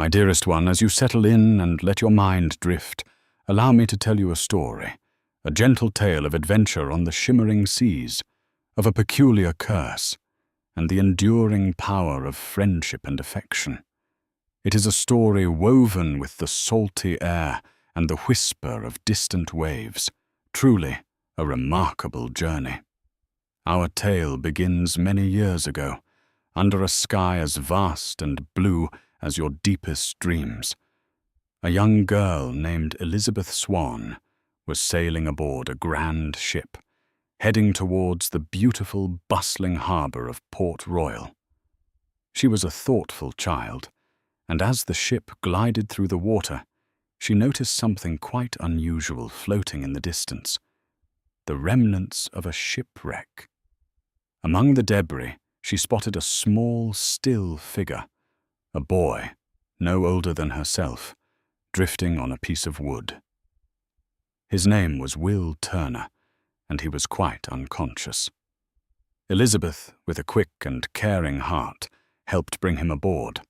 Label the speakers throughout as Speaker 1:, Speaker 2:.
Speaker 1: My dearest one, as you settle in and let your mind drift, allow me to tell you a story, a gentle tale of adventure on the shimmering seas, of a peculiar curse, and the enduring power of friendship and affection. It is a story woven with the salty air and the whisper of distant waves, truly a remarkable journey. Our tale begins many years ago, under a sky as vast and blue as your deepest dreams. A young girl named Elizabeth Swan was sailing aboard a grand ship, heading towards the beautiful, bustling harbour of Port Royal. She was a thoughtful child, and as the ship glided through the water, she noticed something quite unusual floating in the distance: the remnants of a shipwreck. Among the debris, she spotted a small, still figure, a boy, no older than herself, drifting on a piece of wood. His name was Will Turner, and he was quite unconscious. Elizabeth, with a quick and caring heart, helped bring him aboard.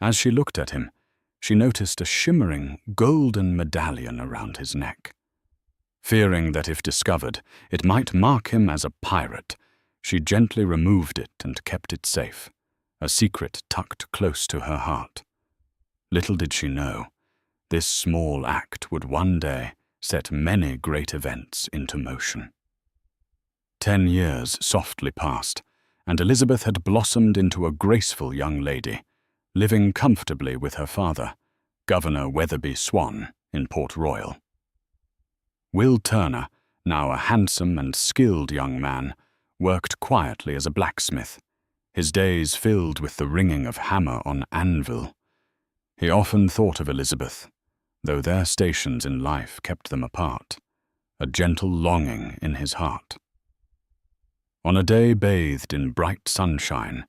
Speaker 1: As she looked at him, she noticed a shimmering golden medallion around his neck. Fearing that if discovered, it might mark him as a pirate, she gently removed it and kept it safe, a secret tucked close to her heart. Little did she know, this small act would one day set many great events into motion. 10 years softly passed, and Elizabeth had blossomed into a graceful young lady, living comfortably with her father, Governor Weatherby Swan, in Port Royal. Will Turner, now a handsome and skilled young man, worked quietly as a blacksmith, his days filled with the ringing of hammer on anvil. He often thought of Elizabeth, though their stations in life kept them apart, a gentle longing in his heart. On a day bathed in bright sunshine,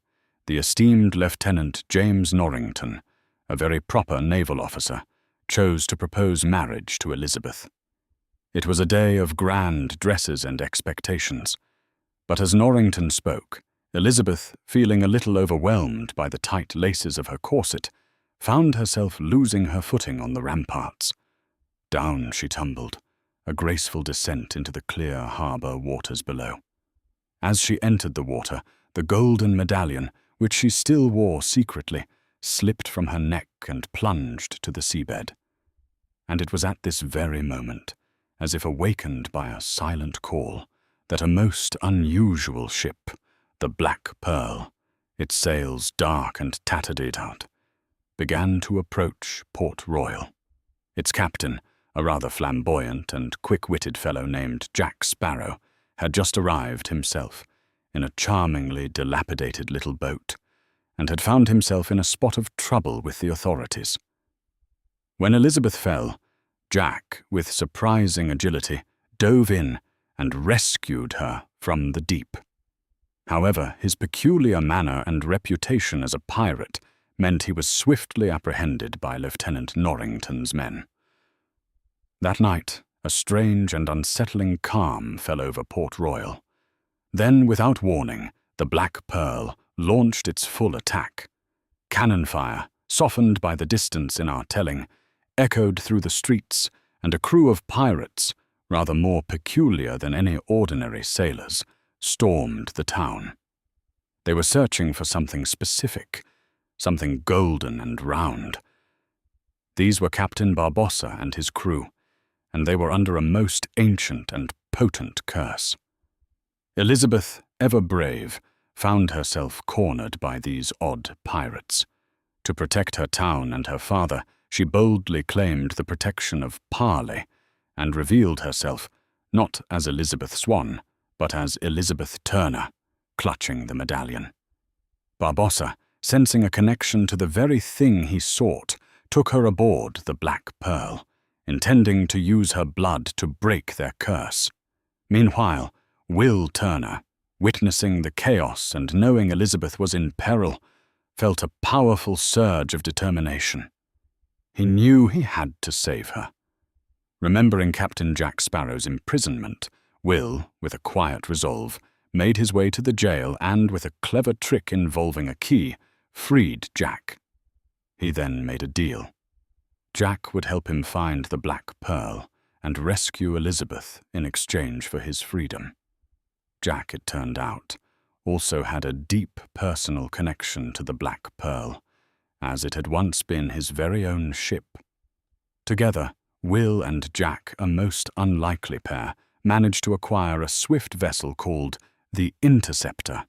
Speaker 1: the esteemed Lieutenant James Norrington, a very proper naval officer, chose to propose marriage to Elizabeth. It was a day of grand dresses and expectations, but as Norrington spoke, Elizabeth, feeling a little overwhelmed by the tight laces of her corset, found herself losing her footing on the ramparts. Down she tumbled, a graceful descent into the clear harbour waters below. As she entered the water, the golden medallion, which she still wore secretly, slipped from her neck and plunged to the seabed. And it was at this very moment, as if awakened by a silent call, that a most unusual ship, the Black Pearl, its sails dark and tattered out, began to approach Port Royal. Its captain, a rather flamboyant and quick-witted fellow named Jack Sparrow, had just arrived himself in a charmingly dilapidated little boat, and had found himself in a spot of trouble with the authorities. When Elizabeth fell, Jack, with surprising agility, dove in and rescued her from the deep. However, his peculiar manner and reputation as a pirate meant he was swiftly apprehended by Lieutenant Norrington's men. That night, a strange and unsettling calm fell over Port Royal. Then, without warning, the Black Pearl launched its full attack. Cannon fire, softened by the distance in our telling, echoed through the streets, and a crew of pirates, rather more peculiar than any ordinary sailors, stormed the town. They were searching for something specific, something golden and round. These were Captain Barbossa and his crew, and they were under a most ancient and potent curse. Elizabeth, ever brave, found herself cornered by these odd pirates. To protect her town and her father, she boldly claimed the protection of Parley, and revealed herself, not as Elizabeth Swan, but as Elizabeth Turner, clutching the medallion. Barbossa, sensing a connection to the very thing he sought, took her aboard the Black Pearl, intending to use her blood to break their curse. Meanwhile, Will Turner, witnessing the chaos and knowing Elizabeth was in peril, felt a powerful surge of determination. He knew he had to save her. Remembering Captain Jack Sparrow's imprisonment, Will, with a quiet resolve, made his way to the jail and, with a clever trick involving a key, freed Jack. He then made a deal. Jack would help him find the Black Pearl and rescue Elizabeth in exchange for his freedom. Jack, it turned out, also had a deep personal connection to the Black Pearl, as it had once been his very own ship. Together, Will and Jack, a most unlikely pair, managed to acquire a swift vessel called the Interceptor.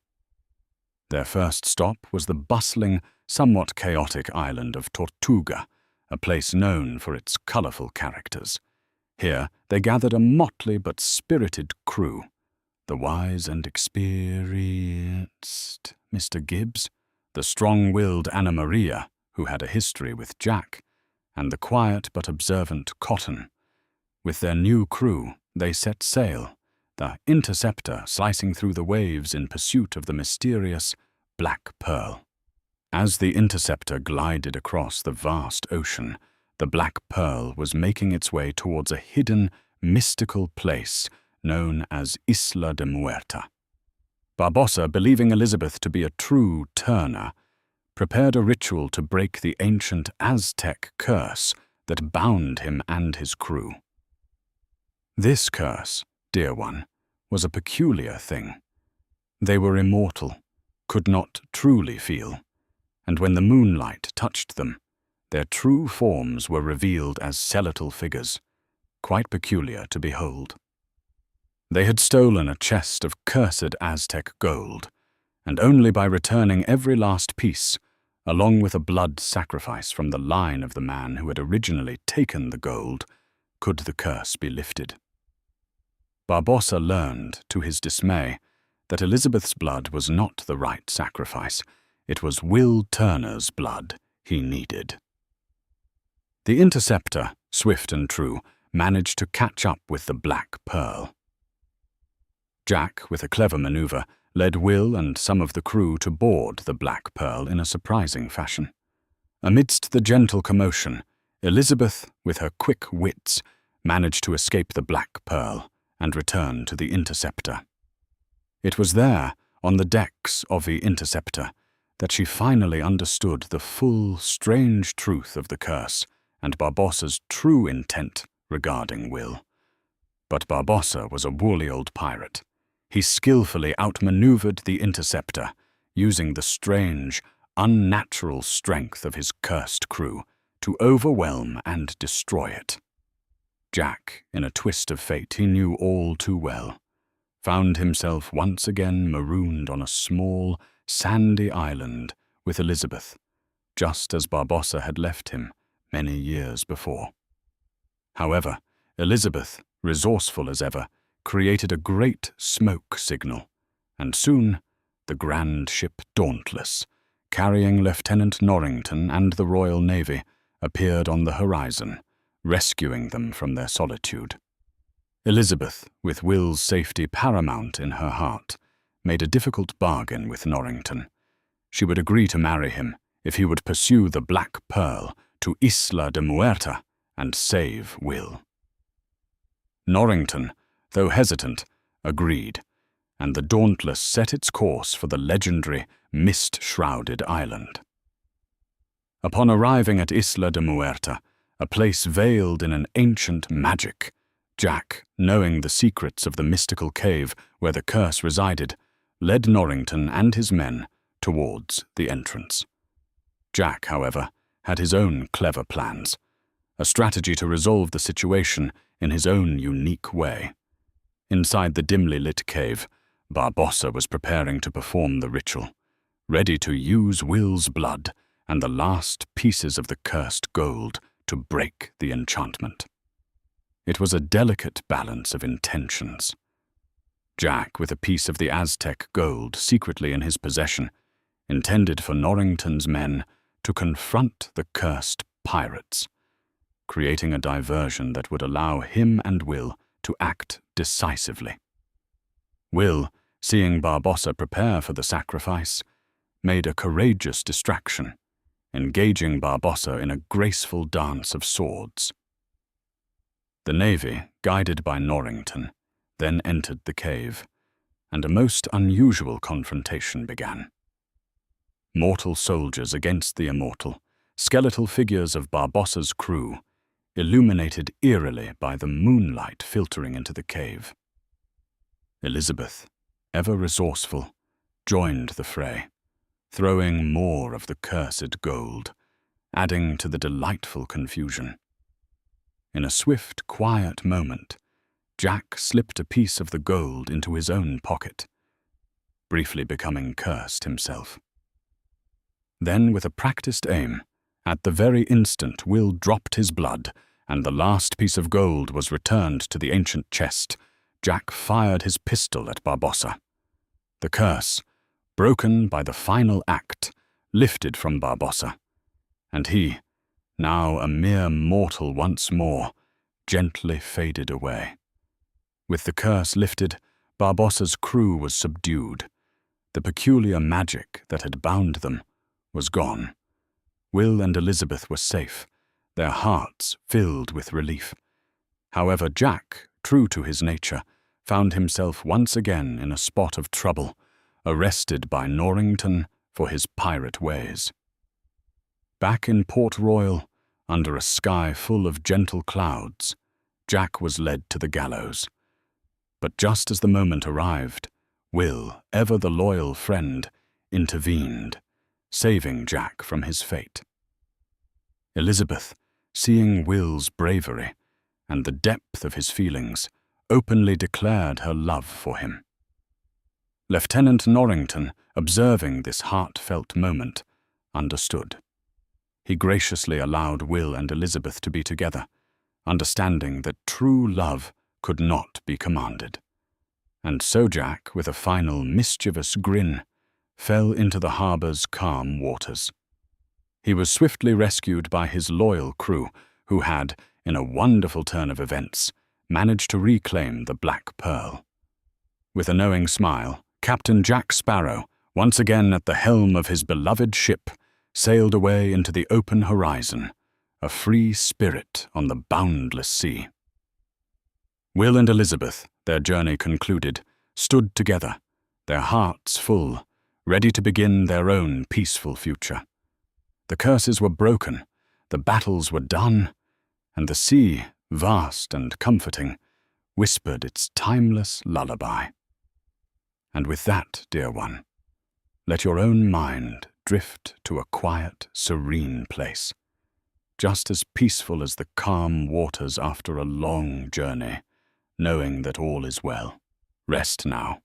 Speaker 1: Their first stop was the bustling, somewhat chaotic island of Tortuga, a place known for its colorful characters. Here they gathered a motley but spirited crew: the wise and experienced Mr. Gibbs, the strong-willed Anna Maria, who had a history with Jack, and the quiet but observant Cotton. With their new crew, they set sail, the Interceptor slicing through the waves in pursuit of the mysterious Black Pearl. As the Interceptor glided across the vast ocean, the Black Pearl was making its way towards a hidden, mystical place known as Isla de Muerta. Barbossa, believing Elizabeth to be a true Turner, prepared a ritual to break the ancient Aztec curse that bound him and his crew. This curse, dear one, was a peculiar thing. They were immortal, could not truly feel, and when the moonlight touched them, their true forms were revealed as skeletal figures, quite peculiar to behold. They had stolen a chest of cursed Aztec gold, and only by returning every last piece, along with a blood sacrifice from the line of the man who had originally taken the gold, could the curse be lifted. Barbossa learned, to his dismay, that Elizabeth's blood was not the right sacrifice. It was Will Turner's blood he needed. The Interceptor, swift and true, managed to catch up with the Black Pearl. Jack, with a clever maneuver, led Will and some of the crew to board the Black Pearl in a surprising fashion. Amidst the gentle commotion, Elizabeth, with her quick wits, managed to escape the Black Pearl and return to the Interceptor. It was there, on the decks of the Interceptor, that she finally understood the full, strange truth of the curse and Barbossa's true intent regarding Will. But Barbossa was a woolly old pirate. He skillfully outmaneuvered the Interceptor, using the strange, unnatural strength of his cursed crew to overwhelm and destroy it. Jack, in a twist of fate he knew all too well, found himself once again marooned on a small, sandy island with Elizabeth, just as Barbossa had left him many years before. However, Elizabeth, resourceful as ever, created a great smoke signal, and soon the grand ship Dauntless, carrying Lieutenant Norrington and the Royal Navy, appeared on the horizon, rescuing them from their solitude. Elizabeth, with Will's safety paramount in her heart, made a difficult bargain with Norrington. She would agree to marry him if he would pursue the Black Pearl to Isla de Muerta and save Will. Norrington, though hesitant, agreed, and the Dauntless set its course for the legendary mist-shrouded island. Upon arriving at Isla de Muerta, a place veiled in an ancient magic, Jack, knowing the secrets of the mystical cave where the curse resided, led Norrington and his men towards the entrance. Jack, however, had his own clever plans, a strategy to resolve the situation in his own unique way. Inside the dimly lit cave, Barbossa was preparing to perform the ritual, ready to use Will's blood and the last pieces of the cursed gold to break the enchantment. It was a delicate balance of intentions. Jack, with a piece of the Aztec gold secretly in his possession, intended for Norrington's men to confront the cursed pirates, creating a diversion that would allow him and Will to act decisively. Will, seeing Barbossa prepare for the sacrifice, made a courageous distraction, engaging Barbossa in a graceful dance of swords. The Navy, guided by Norrington, then entered the cave, and a most unusual confrontation began. Mortal soldiers against the immortal, skeletal figures of Barbossa's crew, illuminated eerily by the moonlight filtering into the cave. Elizabeth, ever resourceful, joined the fray, throwing more of the cursed gold, adding to the delightful confusion. In a swift, quiet moment, Jack slipped a piece of the gold into his own pocket, briefly becoming cursed himself. Then, with a practiced aim, at the very instant Will dropped his blood and the last piece of gold was returned to the ancient chest, Jack fired his pistol at Barbossa. The curse, broken by the final act, lifted from Barbossa, and he, now a mere mortal once more, gently faded away. With the curse lifted, Barbossa's crew was subdued. The peculiar magic that had bound them was gone. Will and Elizabeth were safe, their hearts filled with relief. However, Jack, true to his nature, found himself once again in a spot of trouble, arrested by Norrington for his pirate ways. Back in Port Royal, under a sky full of gentle clouds, Jack was led to the gallows. But just as the moment arrived, Will, ever the loyal friend, intervened, saving Jack from his fate. Elizabeth, seeing Will's bravery and the depth of his feelings, openly declared her love for him. Lieutenant Norrington, observing this heartfelt moment, understood. He graciously allowed Will and Elizabeth to be together, understanding that true love could not be commanded. And so Jack, with a final mischievous grin, fell into the harbor's calm waters. He was swiftly rescued by his loyal crew, who had, in a wonderful turn of events, managed to reclaim the Black Pearl. With a knowing smile, Captain Jack Sparrow, once again at the helm of his beloved ship, sailed away into the open horizon, a free spirit on the boundless sea. Will and Elizabeth, their journey concluded, stood together, their hearts full, ready to begin their own peaceful future. The curses were broken, the battles were done, and the sea, vast and comforting, whispered its timeless lullaby. And with that, dear one, let your own mind drift to a quiet, serene place, just as peaceful as the calm waters after a long journey, knowing that all is well. Rest now,